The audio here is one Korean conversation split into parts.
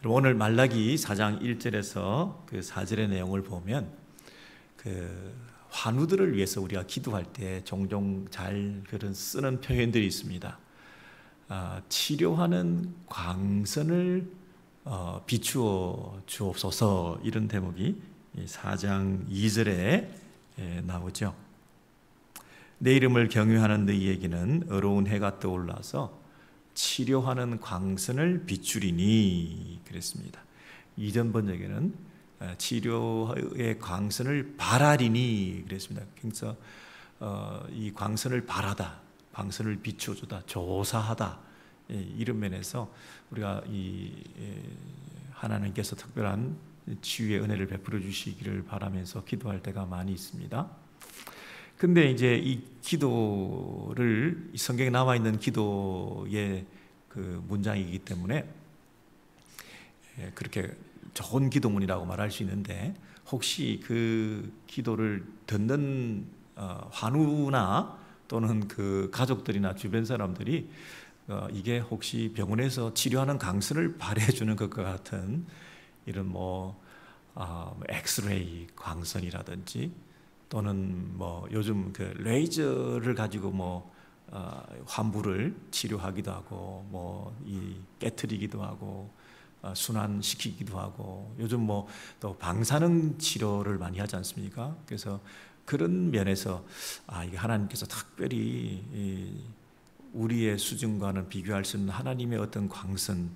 오늘 말라기 4장 1절에서 그 4절의 내용을 보면 그 환우들을 위해서 우리가 기도할 때 종종 잘 그런 쓰는 표현들이 있습니다. 치료하는 광선을 비추어 주옵소서, 이런 대목이 4장 2절에 나오죠. 내 이름을 경외하는 너희에게는 어려운 해가 떠올라서 치료하는 광선을 비추리니, 그랬습니다. 이전 번역에는 치료의 광선을 바라리니 그랬습니다. 그래서 이 광선을 바라다, 광선을 비추어주다, 조사하다, 이런 면에서 우리가 이 하나님께서 특별한 치유의 은혜를 베풀어 주시기를 바라면서 기도할 때가 많이 있습니다. 근데 이제 이 기도를, 성경에 나와 있는 기도의 그 문장이기 때문에 그렇게 좋은 기도문이라고 말할 수 있는데, 혹시 그 기도를 듣는 환우나 또는 그 가족들이나 주변 사람들이 이게 혹시 병원에서 치료하는 광선을 발해해 주는 것과 같은 이런 엑스레이 광선이라든지, 또는 요즘 그 레이저를 가지고 환부를 치료하기도 하고 깨트리기도 하고 순환시키기도 하고, 요즘 또 방사능 치료를 많이 하지 않습니까? 그래서 그런 면에서 이게 하나님께서 특별히 우리의 수준과는 비교할 수 없는 하나님의 어떤 광선,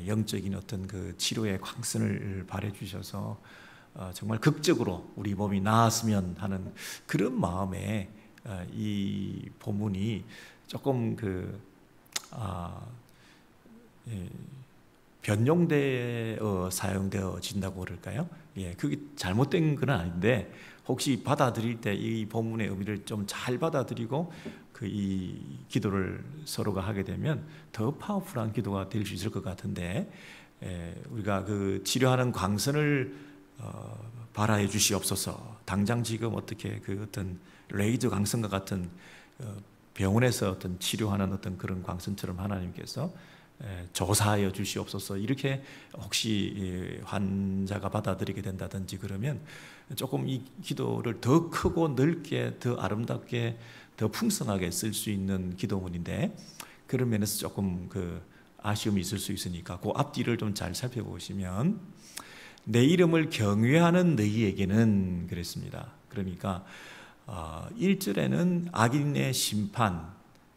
영적인 어떤 그 치료의 광선을 발해 주셔서 정말 극적으로 우리 몸이 나았으면 하는 그런 마음에 이 본문이 조금 변형되어 사용되어진다고 그럴까요? 그게 잘못된 건 아닌데, 혹시 받아들일 때 이 본문의 의미를 좀 잘 받아들이고 이 기도를 서로가 하게 되면 더 파워풀한 기도가 될 수 있을 것 같은데, 우리가 그 치료하는 광선을 발하해 주시옵소서, 당장 지금 어떻게 그 어떤 레이저 광선과 같은 병원에서 어떤 치료하는 어떤 그런 광선처럼 하나님께서 조사하여 주시옵소서, 이렇게 혹시 환자가 받아들이게 된다든지 그러면 조금 이 기도를 더 크고 넓게, 더 아름답게, 더 풍성하게 쓸 수 있는 기도문인데, 그런 면에서 조금 아쉬움이 있을 수 있으니까 그 앞뒤를 좀 잘 살펴보시면, 내 이름을 경외하는 너희에게는 그랬습니다. 그러니까 1절에는 악인의 심판,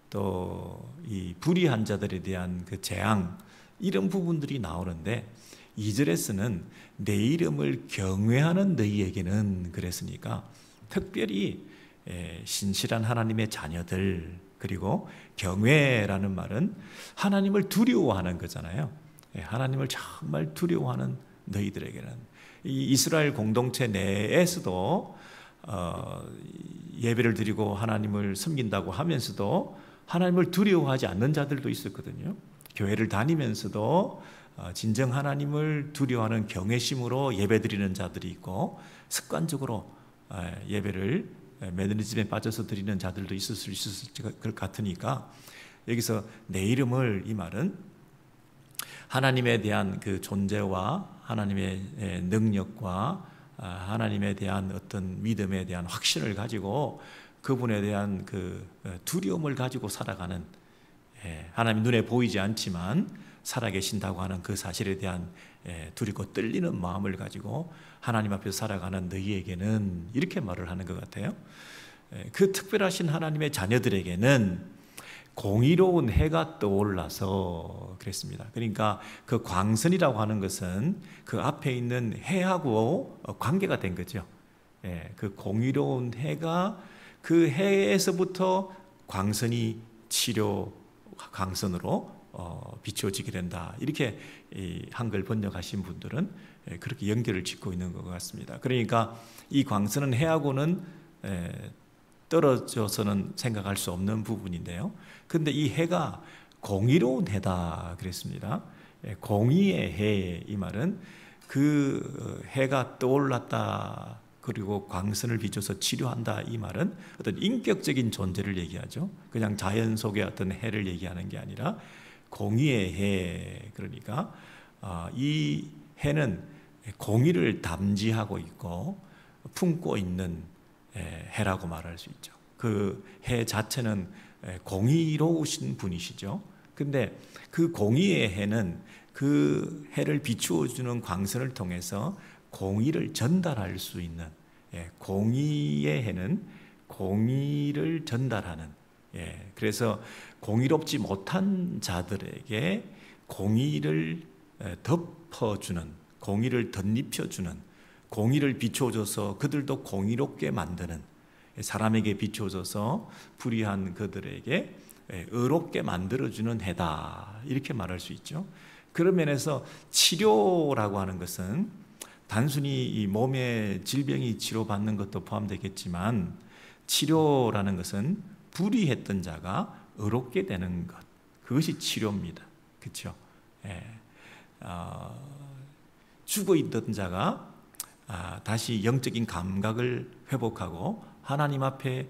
또 이 불의한 자들에 대한 그 재앙, 이런 부분들이 나오는데, 2절에서는 내 이름을 경외하는 너희에게는 그랬으니까 특별히 신실한 하나님의 자녀들, 그리고 경외라는 말은 하나님을 두려워하는 거잖아요. 하나님을 정말 두려워하는 너희들에게는, 이 이스라엘 공동체 내에서도 예배를 드리고 하나님을 섬긴다고 하면서도 하나님을 두려워하지 않는 자들도 있었거든요. 교회를 다니면서도 진정 하나님을 두려워하는 경외심으로 예배 드리는 자들이 있고, 습관적으로 예배를 매너리즘에 빠져서 드리는 자들도 있을 것 같으니까, 여기서 내 이름을, 이 말은 하나님에 대한 그 존재와 하나님의 능력과 하나님에 대한 어떤 믿음에 대한 확신을 가지고 그분에 대한 그 두려움을 가지고 살아가는, 하나님 눈에 보이지 않지만 살아계신다고 하는 그 사실에 대한 두렵고 떨리는 마음을 가지고 하나님 앞에서 살아가는 너희에게는, 이렇게 말을 하는 것 같아요. 그 특별하신 하나님의 자녀들에게는 공의로운 해가 떠올라서 그랬습니다. 그러니까 그 광선이라고 하는 것은 그 앞에 있는 해하고 관계가 된 거죠. 그 공의로운 해가, 그 해에서부터 광선이 치료 광선으로 비추어지게 된다, 이렇게 한글 번역하신 분들은 그렇게 연결을 짓고 있는 것 같습니다. 그러니까 이 광선은 해하고는 떨어져서는 생각할 수 없는 부분인데요, 근데 이 해가 공의로운 해다 그랬습니다. 공의의 해, 이 말은 그 해가 떠올랐다, 그리고 광선을 비춰서 치료한다, 이 말은 어떤 인격적인 존재를 얘기하죠. 그냥 자연 속의 어떤 해를 얘기하는 게 아니라 공의의 해, 그러니까 이 해는 공의를 담지하고 있고 품고 있는 해라고 말할 수 있죠. 그 해 자체는 공의로우신 분이시죠. 근데 그 공의의 해는 그 해를 비추어 주는 광선을 통해서 공의를 전달할 수 있는, 공의의 해는 공의를 전달하는, 그래서 공의롭지 못한 자들에게 공의를 덮어주는, 공의를 덧입혀주는, 공의를 비춰줘서 그들도 공의롭게 만드는, 사람에게 비춰줘서 불의한 그들에게 의롭게 만들어주는 해다, 이렇게 말할 수 있죠. 그런 면에서 치료라고 하는 것은 단순히 이 몸의 질병이 치료받는 것도 포함되겠지만, 치료라는 것은 불의했던 자가 의롭게 되는 것, 그것이 치료입니다. 그렇죠? 죽어 있던 자가 다시 영적인 감각을 회복하고 하나님 앞에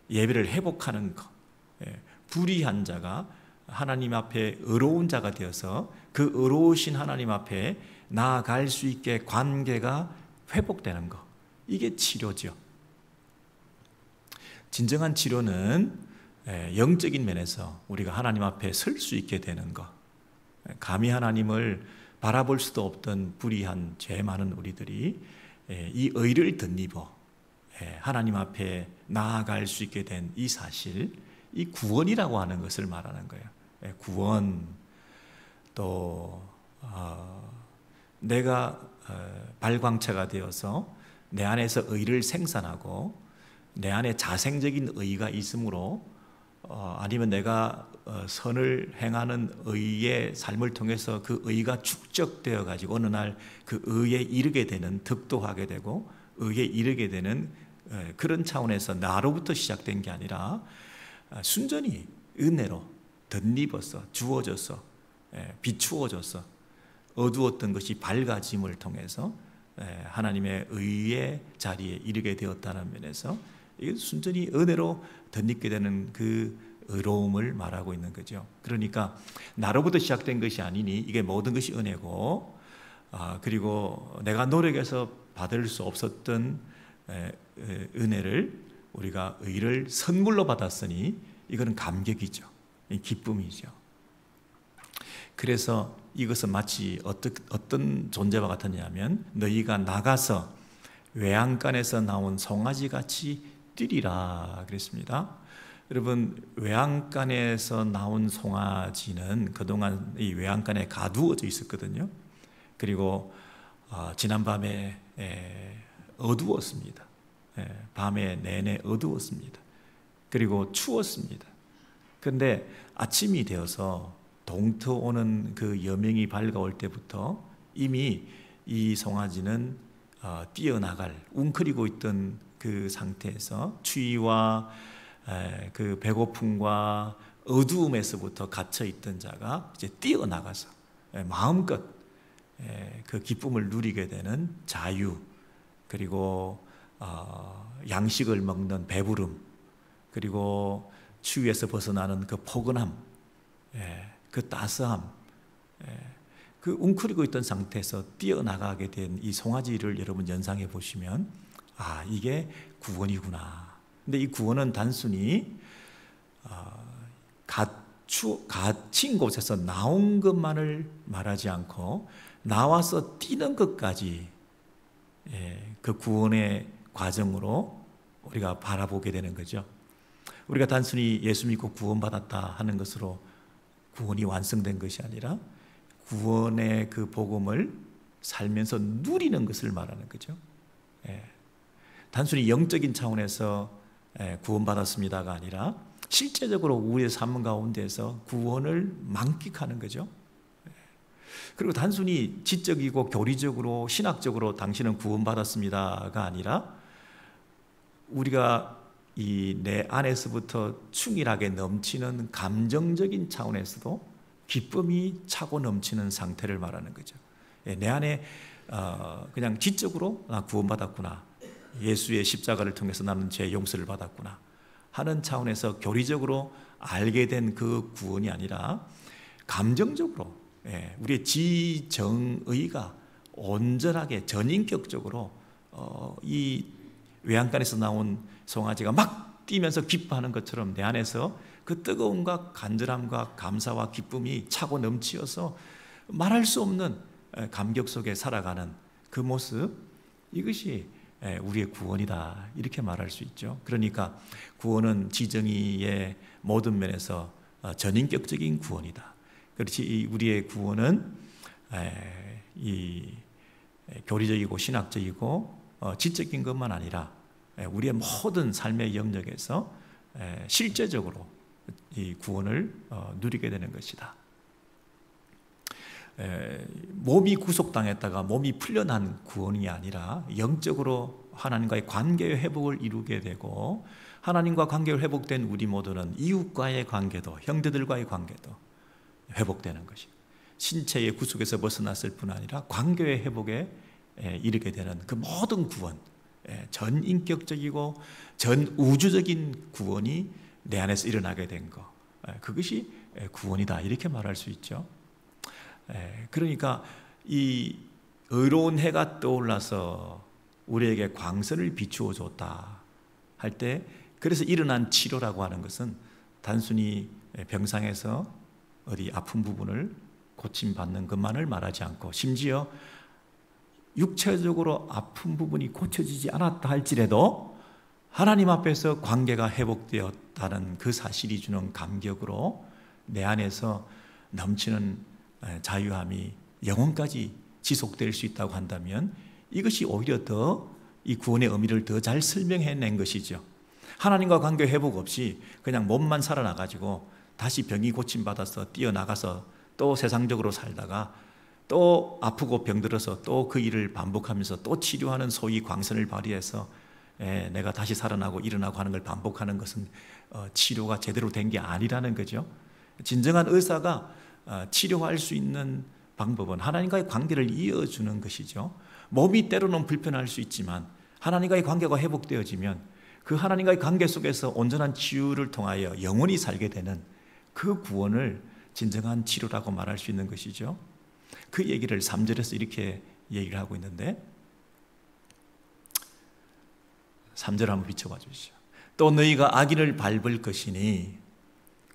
예배를 회복하는 것, 불의한 자가 하나님 앞에 의로운 자가 되어서 그 의로우신 하나님 앞에 나아갈 수 있게 관계가 회복되는 것, 이게 치료죠. 진정한 치료는 영적인 면에서 우리가 하나님 앞에 설 수 있게 되는 것, 감히 하나님을 바라볼 수도 없던 불의한 죄 많은 우리들이 이 의를 덧입어 하나님 앞에 나아갈 수 있게 된 이 사실, 이 구원이라고 하는 것을 말하는 거예요. 구원, 또 내가 발광체가 되어서 내 안에서 의를 생산하고 내 안에 자생적인 의가 있으므로, 아니면 내가 선을 행하는 의의 삶을 통해서 그 의가 축적되어 가지고 어느 날 그 의에 이르게 되는, 득도하게 되고 의에 이르게 되는 그런 차원에서 나로부터 시작된 게 아니라 순전히 은혜로 덧입어서 주어져서 비추어져서 어두웠던 것이 밝아짐을 통해서 하나님의 의의 자리에 이르게 되었다는 면에서 이게 순전히 은혜로 덧입게 되는 그 의로움을 말하고 있는 거죠. 그러니까 나로부터 시작된 것이 아니니 이게 모든 것이 은혜고, 그리고 내가 노력해서 받을 수 없었던 은혜를 우리가 의를 선물로 받았으니 이거는 감격이죠. 기쁨이죠. 그래서 이것은 마치 어떤 존재와 같았냐면, 너희가 나가서 외양간에서 나온 송아지 같이 뛰리라 그랬습니다. 여러분, 외양간에서 나온 송아지는 그동안 이 외양간에 가두어져 있었거든요. 그리고 지난밤에 어두웠습니다. 밤에 내내 어두웠습니다. 그리고 추웠습니다. 그런데 아침이 되어서 동터 오는 그 여명이 밝아올 때부터 이미 이 송아지는 뛰어나갈, 웅크리고 있던 그 상태에서 추위와 그 배고픔과 어두움에서부터 갇혀 있던 자가 이제 뛰어나가서 마음껏 그 기쁨을 누리게 되는 자유, 그리고 양식을 먹는 배부름, 그리고 추위에서 벗어나는 그 포근함, 그 따스함, 그 웅크리고 있던 상태에서 뛰어나가게 된 이 송아지를 여러분 연상해 보시면, 이게 구원이구나. 근데 이 구원은 단순히 갇힌 곳에서 나온 것만을 말하지 않고 나와서 뛰는 것까지 그 구원의 과정으로 우리가 바라보게 되는 거죠. 우리가 단순히 예수 믿고 구원받았다 하는 것으로 구원이 완성된 것이 아니라 구원의 그 복음을 살면서 누리는 것을 말하는 거죠. 단순히 영적인 차원에서 구원받았습니다가 아니라 실제적으로 우리의 삶 가운데서 구원을 만끽하는 거죠. 그리고 단순히 지적이고 교리적으로 신학적으로 당신은 구원받았습니다가 아니라 우리가 이 내 안에서부터 충일하게 넘치는 감정적인 차원에서도 기쁨이 차고 넘치는 상태를 말하는 거죠. 내 안에 그냥 지적으로 구원받았구나, 예수의 십자가를 통해서 나는 죄 용서를 받았구나 하는 차원에서 교리적으로 알게 된 그 구원이 아니라 감정적으로 우리의 지정의가 온전하게 전인격적으로 이 외양간에서 나온 송아지가 막 뛰면서 기뻐하는 것처럼 내 안에서 그 뜨거움과 간절함과 감사와 기쁨이 차고 넘치어서 말할 수 없는 감격 속에 살아가는 그 모습, 이것이 우리의 구원이다, 이렇게 말할 수 있죠. 그러니까 구원은 지정의의 모든 면에서 전인격적인 구원이다. 그렇지, 우리의 구원은 이 교리적이고 신학적이고 지적인 것만 아니라 우리의 모든 삶의 영역에서 실제적으로 이 구원을 누리게 되는 것이다. 몸이 구속당했다가 몸이 풀려난 구원이 아니라 영적으로 하나님과의 관계의 회복을 이루게 되고, 하나님과 관계가 회복된 우리 모두는 이웃과의 관계도, 형제들과의 관계도 회복되는 것이, 신체의 구속에서 벗어났을 뿐 아니라 관계의 회복에 이르게 되는 그 모든 구원, 전인격적이고 전우주적인 구원이 내 안에서 일어나게 된 것, 그것이 구원이다, 이렇게 말할 수 있죠. 그러니까 이 의로운 해가 떠올라서 우리에게 광선을 비추어 줬다 할 때, 그래서 일어난 치료라고 하는 것은 단순히 병상에서 어디 아픈 부분을 고침받는 것만을 말하지 않고, 심지어 육체적으로 아픈 부분이 고쳐지지 않았다 할지라도 하나님 앞에서 관계가 회복되었다는 그 사실이 주는 감격으로 내 안에서 넘치는 자유함이 영원까지 지속될 수 있다고 한다면, 이것이 오히려 더 이 구원의 의미를 더 잘 설명해낸 것이죠. 하나님과 관계 회복 없이 그냥 몸만 살아나가지고 다시 병이 고침받아서 뛰어나가서 또 세상적으로 살다가 또 아프고 병들어서 또 그 일을 반복하면서 또 치료하는 소위 광선을 발휘해서 내가 다시 살아나고 일어나고 하는 걸 반복하는 것은 치료가 제대로 된 게 아니라는 거죠. 진정한 의사가 치료할 수 있는 방법은 하나님과의 관계를 이어주는 것이죠. 몸이 때로는 불편할 수 있지만 하나님과의 관계가 회복되어지면 그 하나님과의 관계 속에서 온전한 치유를 통하여 영원히 살게 되는 그 구원을 진정한 치료라고 말할 수 있는 것이죠. 그 얘기를 3절에서 이렇게 얘기를 하고 있는데, 3절 한번 비춰봐 주시죠. 또 너희가 악인을 밟을 것이니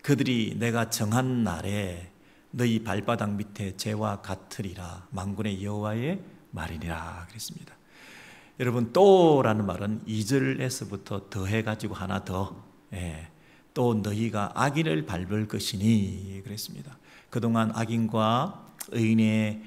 그들이 내가 정한 날에 너희 발바닥 밑에 재와 같으리라, 만군의 여호와의 말이니라 그랬습니다. 여러분, 또라는 말은 2절에서부터 더해가지고 하나 더, 또 너희가 악인을 밟을 것이니 그랬습니다. 그동안 악인과 의인의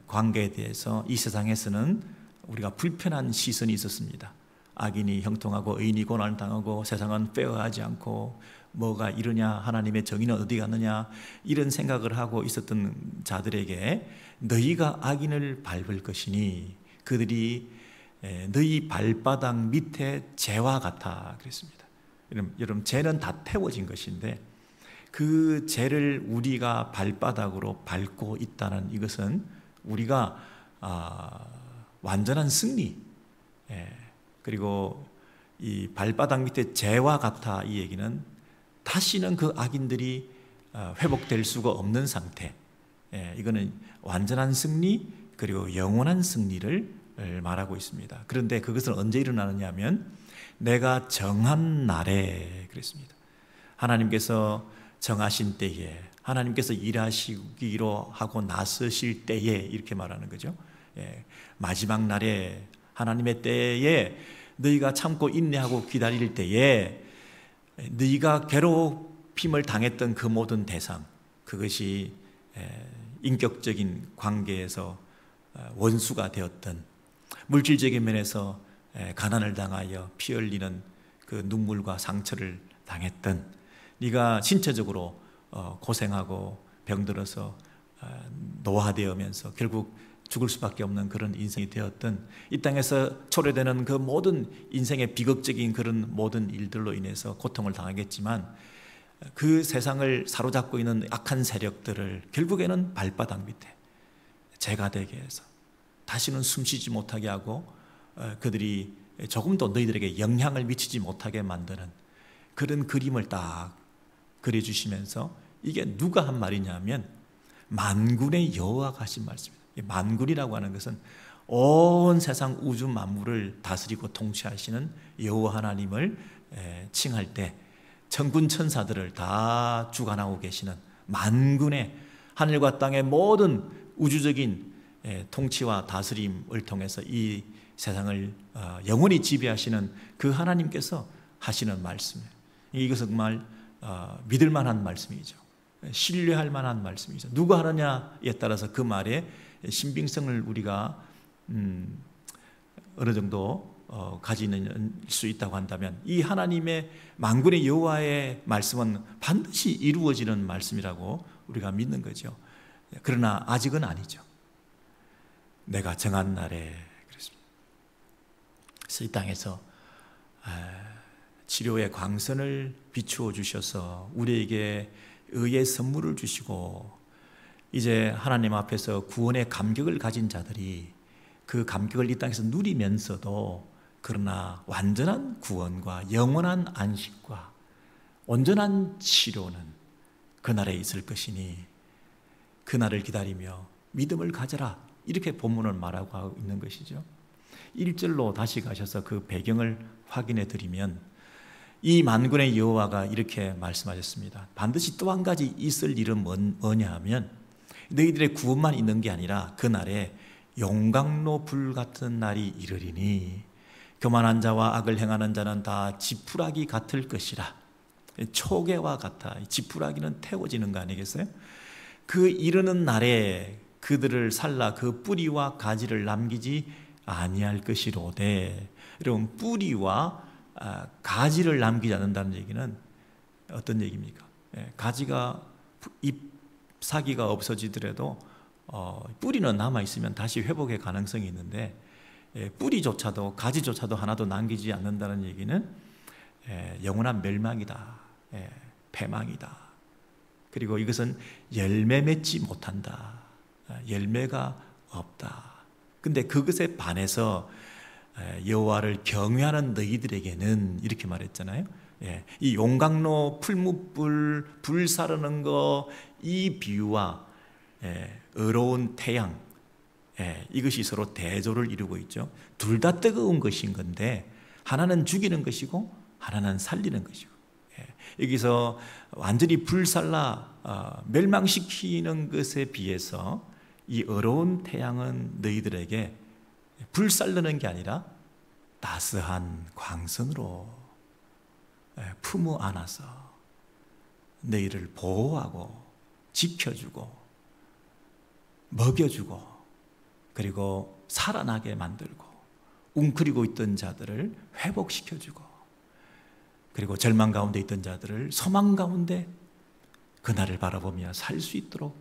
관계에 대해서 이 세상에서는 우리가 불편한 시선이 있었습니다. 악인이 형통하고 의인이 고난을 당하고 세상은 페어하지 않고 뭐가 이러냐, 하나님의 정의는 어디 갔느냐, 이런 생각을 하고 있었던 자들에게 너희가 악인을 밟을 것이니 그들이 너희 발바닥 밑에 재와 같아 그랬습니다. 여러분, 재는 다 태워진 것인데 그 재를 우리가 발바닥으로 밟고 있다는 이것은 우리가 완전한 승리, 그리고 이 발바닥 밑에 재와 같아, 이 얘기는 다시는 그 악인들이 회복될 수가 없는 상태, 이거는 완전한 승리 그리고 영원한 승리를 말하고 있습니다. 그런데 그것은 언제 일어나느냐 하면 내가 정한 날에 그랬습니다. 하나님께서 정하신 때에, 하나님께서 일하시기로 하고 나서실 때에, 이렇게 말하는 거죠. 마지막 날에, 하나님의 때에 너희가 참고 인내하고 기다릴 때에 너희가 괴롭힘을 당했던 그 모든 대상, 그것이 인격적인 관계에서 원수가 되었던, 물질적인 면에서 가난을 당하여 피 흘리는 그 눈물과 상처를 당했던, 네가 신체적으로 고생하고 병들어서 노화되어면서 결국 죽을 수밖에 없는 그런 인생이 되었던, 이 땅에서 초래되는 그 모든 인생의 비극적인 그런 모든 일들로 인해서 고통을 당하겠지만, 그 세상을 사로잡고 있는 악한 세력들을 결국에는 발바닥 밑에 재가 되게 해서 다시는 숨쉬지 못하게 하고 그들이 조금도 너희들에게 영향을 미치지 못하게 만드는 그런 그림을 딱 그려주시면서, 이게 누가 한 말이냐면 만군의 여호와가 하신 말씀입니다. 만군이라고 하는 것은 온 세상 우주 만물을 다스리고 통치하시는 여호와 하나님을 칭할 때 천군 천사들을 다 주관하고 계시는 만군의 하늘과 땅의 모든 우주적인 통치와 다스림을 통해서 이 세상을 영원히 지배하시는 그 하나님께서 하시는 말씀이에요. 이것은 정말 믿을 만한 말씀이죠. 신뢰할 만한 말씀이죠. 누가 하느냐에 따라서 그 말에 신빙성을 우리가 어느 정도 가지는 수 있다고 한다면 이 하나님의 만군의 여호와의 말씀은 반드시 이루어지는 말씀이라고 우리가 믿는 거죠. 그러나 아직은 아니죠. 내가 정한 날에 그렇습니다. 그래서 이 땅에서 치료의 광선을 비추어 주셔서 우리에게 의의 선물을 주시고 이제 하나님 앞에서 구원의 감격을 가진 자들이 그 감격을 이 땅에서 누리면서도 그러나 완전한 구원과 영원한 안식과 온전한 치료는 그날에 있을 것이니 그날을 기다리며 믿음을 가져라, 이렇게 본문을 말하고 있는 것이죠. 1절로 다시 가셔서 그 배경을 확인해 드리면 이 만군의 여호와가 이렇게 말씀하셨습니다. 반드시 또 한 가지 있을 일은 뭐냐 하면 너희들의 구원만 있는 게 아니라 그날에 용광로 불 같은 날이 이르리니 교만한 자와 악을 행하는 자는 다 지푸라기 같을 것이라. 초계와 같아. 지푸라기는 태워지는 거 아니겠어요? 그 이르는 날에 그들을 살라 그 뿌리와 가지를 남기지 아니할 것이로되. 여러분, 뿌리와 가지를 남기지 않는다는 얘기는 어떤 얘기입니까? 가지가 잎사귀가 없어지더라도 뿌리는 남아있으면 다시 회복의 가능성이 있는데 뿌리조차도 가지조차도 하나도 남기지 않는다는 얘기는 영원한 멸망이다, 패망이다. 그리고 이것은 열매 맺지 못한다, 열매가 없다. 근데 그것에 반해서 여호와를 경외하는 너희들에게는 이렇게 말했잖아요. 이 용광로 풀무불 불 사르는 거, 이 비유와 의로운 태양, 이것이 서로 대조를 이루고 있죠. 둘 다 뜨거운 것인 건데 하나는 죽이는 것이고 하나는 살리는 것이고, 여기서 완전히 불살라 멸망시키는 것에 비해서 이 의로운 태양은 너희들에게 불살르는 게 아니라 따스한 광선으로 품어 안아서 너희를 보호하고 지켜주고 먹여주고 그리고 살아나게 만들고 웅크리고 있던 자들을 회복시켜주고 그리고 절망 가운데 있던 자들을 소망 가운데 그날을 바라보며 살 수 있도록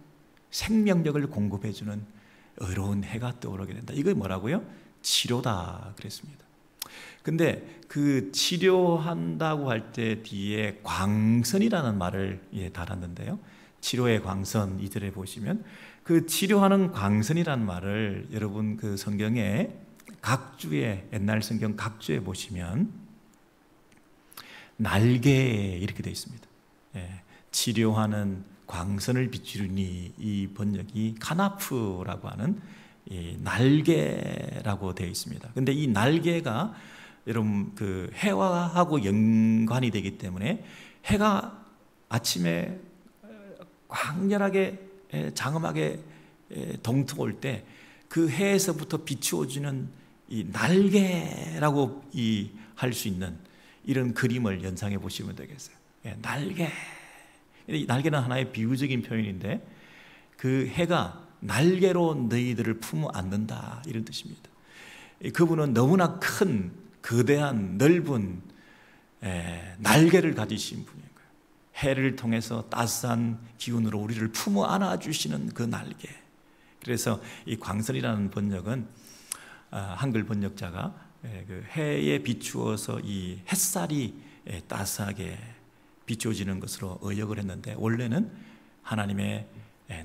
생명력을 공급해주는 의로운 해가 떠오르게 된다. 이거 뭐라고요? 치료다 그랬습니다. 근데 그 치료한다고 할 때 뒤에 광선이라는 말을 달았는데요. 치료의 광선, 이절에 보시면 그 치료하는 광선이라는 말을 여러분 그 성경에 각주에, 옛날 성경 각주에 보시면 날개 이렇게 되어 있습니다. 치료하는 광선을 비추니 이 번역이 카나프라고 하는 이 날개라고 되어 있습니다. 근데 이 날개가 여러분 그 해와하고 연관이 되기 때문에 해가 아침에 광렬하게 장엄하게 동트올 때 그 해에서부터 비추어주는 이 날개라고 할 수 있는 이런 그림을 연상해 보시면 되겠어요. 날개. 이 날개는 하나의 비유적인 표현인데 그 해가 날개로 너희들을 품어 안는다, 이런 뜻입니다. 그분은 너무나 큰 거대한 넓은 날개를 가지신 분인 거예요. 해를 통해서 따스한 기운으로 우리를 품어 안아주시는 그 날개. 그래서 이 광선이라는 번역은 한글 번역자가 그 해에 비추어서 이 햇살이 따스하게 비추어지는 것으로 의역을 했는데 원래는 하나님의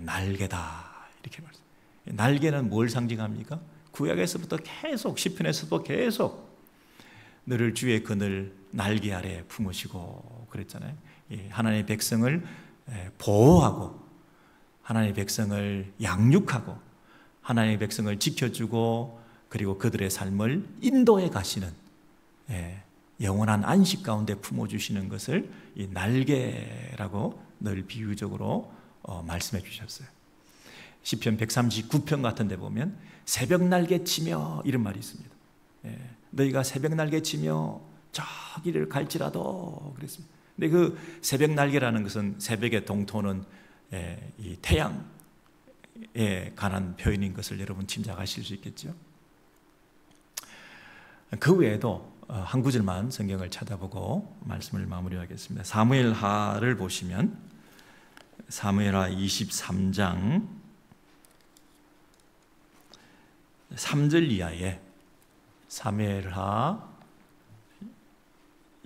날개다 이렇게 말해요. 날개는 뭘 상징합니까? 구약에서부터 계속 시편에서도 계속 너를 주의 그늘 날개 아래 품으시고 그랬잖아요. 하나님의 백성을 보호하고 하나님의 백성을 양육하고 하나님의 백성을 지켜주고 그리고 그들의 삶을 인도해 가시는 영원한 안식 가운데 품어주시는 것을 이 날개라고 늘 비유적으로 말씀해 주셨어요. 시편 139편 같은 데 보면 새벽 날개 치며 이런 말이 있습니다. 너희가 새벽 날개 치며 저기를 갈지라도 그랬습니다. 근데 그 새벽 날개라는 것은 새벽의 동토는 이 태양에 관한 표현인 것을 여러분 짐작하실 수 있겠죠. 그 외에도 한 구절만 성경을 찾아보고 말씀을 마무리하겠습니다. 사무엘하를 보시면 사무엘하 23장 3절 이하에 사무엘하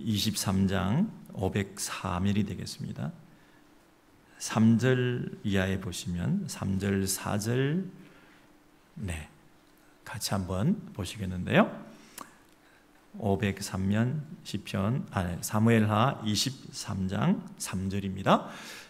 23장 504면이 되겠습니다. 3절 이하에 보시면 3절, 4절 같이 한번 보시겠는데요. 503면 시편 사무엘하 23장 3절입니다.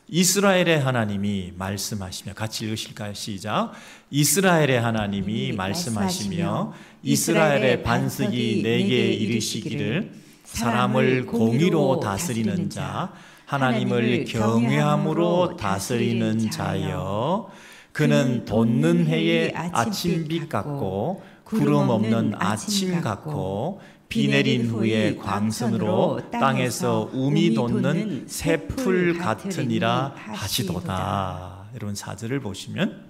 이스라엘의 하나님이 말씀하시며 같이 읽으실까요? 시작. 이스라엘의 하나님이 말씀하시며 이스라엘의 반석이 내게 이르시기를 사람을 공의로 다스리는 자 하나님을 경외함으로 다스리는 자여 그는 돋는 해의 아침빛 같고 구름 없는 아침 같고 비 내린 후에 광선으로 땅에서 움이 돋는 새풀 같으니라 하시도다. 여러분 4절을 보시면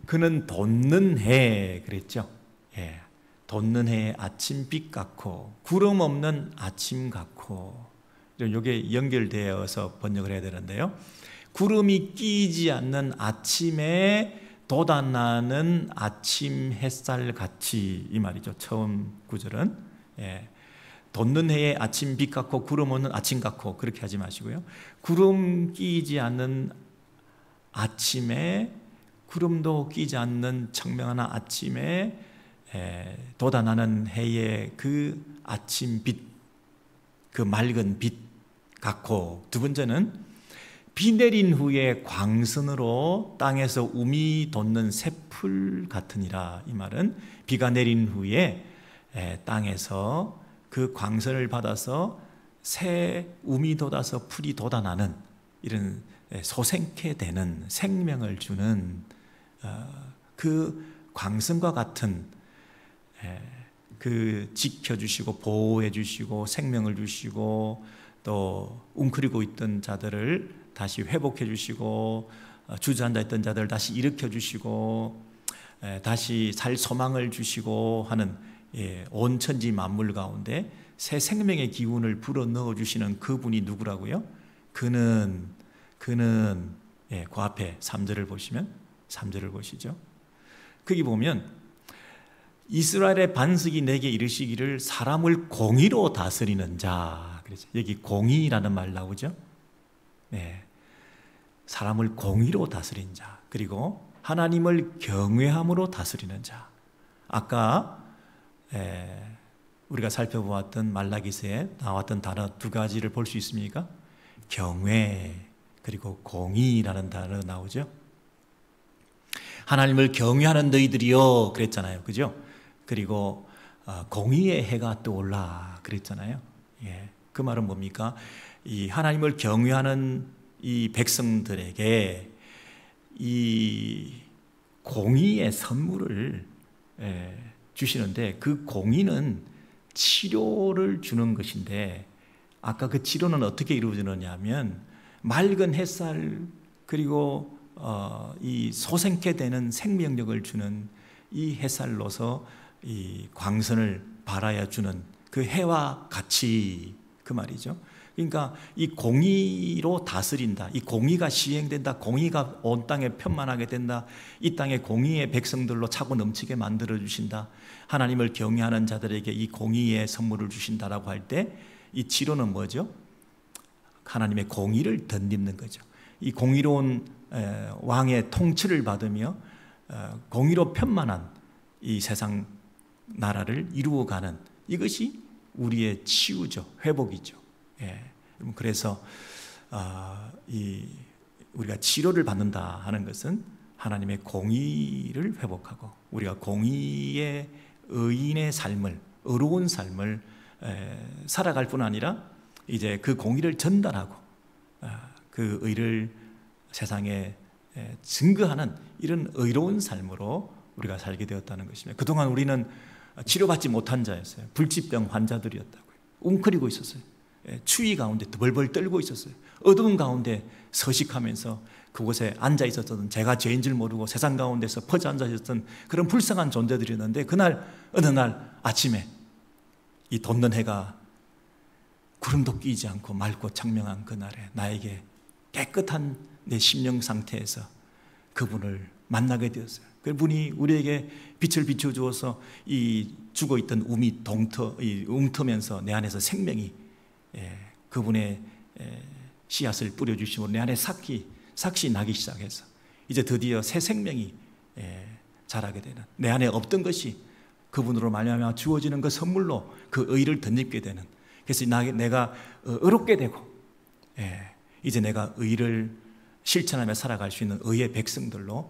그는 돋는 해 그랬죠. 돋는 해의 아침빛 같고 구름 없는 아침 같고 이게 연결되어서 번역을 해야 되는데요. 구름이 끼지 않는 아침에 돋아나는 아침 햇살 같이 이 말이죠. 처음 구절은 돋는 해의 아침빛 같고 구름 없는 아침 같고 그렇게 하지 마시고요. 구름 끼지 않는 아침에 구름도 끼지 않는 청명한 아침에 돋아나는 해의 그 아침빛 그 맑은 빛 같고 두 번째는 비 내린 후에 광선으로 땅에서 움이 돋는 새풀 같으니라. 이 말은 비가 내린 후에 땅에서 그 광선을 받아서 새 움이 돋아서 풀이 돋아나는 이런 소생케 되는 생명을 주는 그 광선과 같은 그 지켜주시고 보호해주시고 생명을 주시고 또 웅크리고 있던 자들을 다시 회복해 주시고 주저앉아 있던 자들을 다시 일으켜 주시고 다시 살 소망을 주시고 하는 온 천지 만물 가운데 새 생명의 기운을 불어 넣어 주시는 그분이 누구라고요? 그는 그 앞에 3절을 보시면 3절을 보시죠. 거기 보면 이스라엘의 반석이 내게 이르시기를 사람을 공의로 다스리는 자. 그래서 여기 공의라는 말 나오죠. 사람을 공의로 다스린 자 그리고 하나님을 경외함으로 다스리는 자. 아까 우리가 살펴보았던 말라기서에 나왔던 단어 두 가지를 볼 수 있습니까? 경외 그리고 공의라는 단어 나오죠. 하나님을 경외하는 너희들이요 그랬잖아요. 그죠? 그리고 공의의 해가 떠올라 그랬잖아요. 그 말은 뭡니까? 이 하나님을 경외하는 이 백성들에게 이 공의의 선물을 주시는데 그 공의는 치료를 주는 것인데 아까 그 치료는 어떻게 이루어지느냐 하면 맑은 햇살 그리고 이 소생케 되는 생명력을 주는 이 햇살로서 이 광선을 발하여 주는 그 해와 같이 그 말이죠. 그러니까 이 공의로 다스린다. 이 공의가 시행된다. 공의가 온 땅에 편만하게 된다. 이 땅에 공의의 백성들로 차고 넘치게 만들어 주신다. 하나님을 경외하는 자들에게 이 공의의 선물을 주신다라고 할 때 이 치료는 뭐죠? 하나님의 공의를 덧입는 거죠. 이 공의로운 왕의 통치를 받으며 공의로 편만한 이 세상 나라를 이루어가는 이것이 우리의 치유죠. 회복이죠. 그래서 이 우리가 치료를 받는다 하는 것은 하나님의 공의를 회복하고 우리가 공의의 의인의 삶을, 의로운 삶을 살아갈 뿐 아니라 이제 그 공의를 전달하고 그 의를 세상에 증거하는 이런 의로운 삶으로 우리가 살게 되었다는 것입니다. 그동안 우리는 치료받지 못한 자였어요. 불치병 환자들이었다고요. 웅크리고 있었어요. 추위 가운데 벌벌 떨고 있었어요. 어두운 가운데 서식하면서 그곳에 앉아 있었던, 제가 죄인 줄 모르고 세상 가운데서 퍼져 앉아 있었던 그런 불쌍한 존재들이었는데, 그날 어느 날 아침에 이 돋는 해가 구름도 끼지 않고 맑고 청명한 그날에 나에게 깨끗한 내 심령 상태에서 그분을 만나게 되었어요. 그분이 우리에게 빛을 비춰주어서 이 죽어있던 움이 웅터면서 내 안에서 생명이, 그분의 씨앗을 뿌려주심으로 내 안에 삭시 나기 시작해서 이제 드디어 새 생명이 자라게 되는, 내 안에 없던 것이 그분으로 말미암아 주어지는 그 선물로 그 의를 덧입게 되는, 그래서 내가 의롭게 되고 이제 내가 의를 실천하며 살아갈 수 있는 의의 백성들로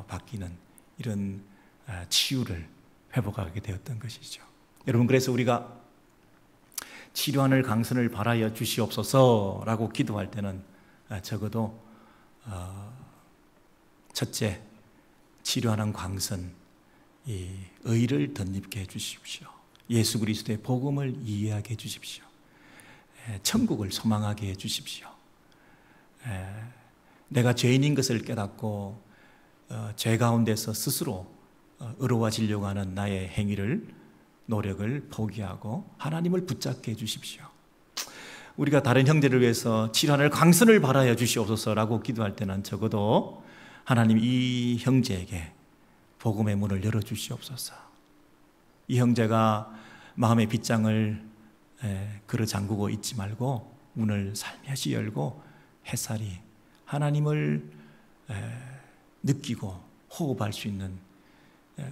바뀌는 이런 치유를 회복하게 되었던 것이죠. 여러분, 그래서 우리가 치료하는 강선을 바라여 주시옵소서라고 기도할 때는 적어도 첫째, 치료하는 광선, 이 의를 덧입게 해주십시오. 예수 그리스도의 복음을 이해하게 해주십시오. 천국을 소망하게 해주십시오. 내가 죄인인 것을 깨닫고 죄 가운데서 스스로 의로워지려고 하는 나의 행위를, 노력을 포기하고 하나님을 붙잡게 해주십시오. 우리가 다른 형제를 위해서 치료하는 광선을 바라여 주시옵소서라고 기도할 때는 적어도 하나님, 이 형제에게 복음의 문을 열어주시옵소서. 이 형제가 마음의 빗장을 걸어 잠그고 있지 말고 문을 살며시 열고 햇살이 하나님을 느끼고 호흡할 수 있는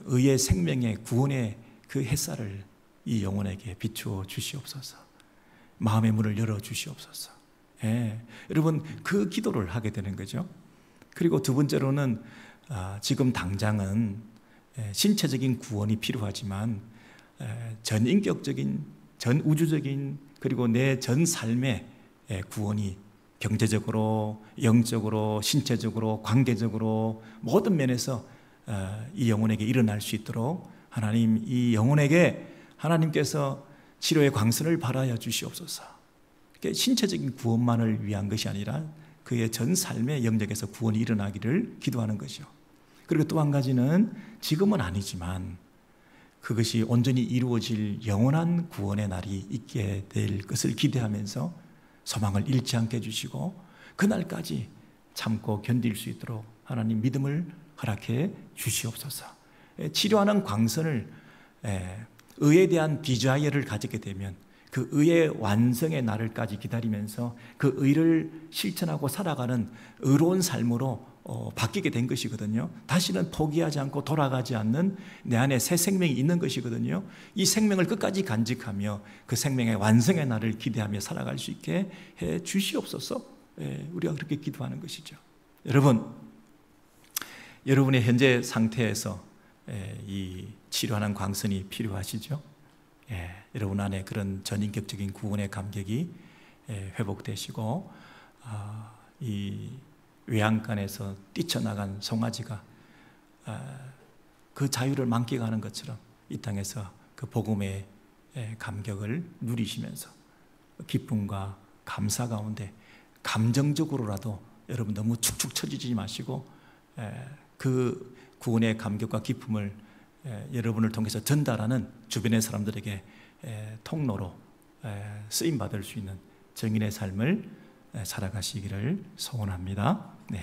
의의 생명의 구원의 그 햇살을 이 영혼에게 비추어 주시옵소서. 마음의 문을 열어 주시옵소서. 여러분, 그 기도를 하게 되는 거죠. 그리고 두 번째로는 지금 당장은 신체적인 구원이 필요하지만 전인격적인, 전우주적인, 그리고 내 전 삶의 구원이 경제적으로, 영적으로, 신체적으로, 관계적으로 모든 면에서 이 영혼에게 일어날 수 있도록 하나님, 이 영혼에게 하나님께서 치료의 광선을 바라여 주시옵소서. 신체적인 구원만을 위한 것이 아니라 그의 전 삶의 영역에서 구원이 일어나기를 기도하는 것이요. 그리고 또 한 가지는 지금은 아니지만 그것이 온전히 이루어질 영원한 구원의 날이 있게 될 것을 기대하면서 소망을 잃지 않게 해주시고 그날까지 참고 견딜 수 있도록 하나님 믿음을 허락해 주시옵소서. 치료하는 광선을, 의에 대한 디자이어를 가지게 되면 그 의의 완성의 날을까지 기다리면서 그 의를 실천하고 살아가는 의로운 삶으로 바뀌게 된 것이거든요. 다시는 포기하지 않고 돌아가지 않는 내 안에 새 생명이 있는 것이거든요. 이 생명을 끝까지 간직하며 그 생명의 완성의 날을 기대하며 살아갈 수 있게 해 주시옵소서. 우리가 그렇게 기도하는 것이죠. 여러분, 여러분의 현재 상태에서 이 치료하는 광선이 필요하시죠? 여러분 안에 그런 전인격적인 구원의 감격이 회복되시고 이 외양간에서 뛰쳐나간 송아지가 그 자유를 만끽하는 것처럼 이 땅에서 그 복음의 감격을 누리시면서 기쁨과 감사 가운데 감정적으로라도 여러분 너무 축축 처지지 마시고 그 구원의 감격과 기쁨을 여러분을 통해서 전달하는 주변의 사람들에게 통로로 쓰임받을 수 있는 정인의 삶을 살아가시기를 소원합니다. 네.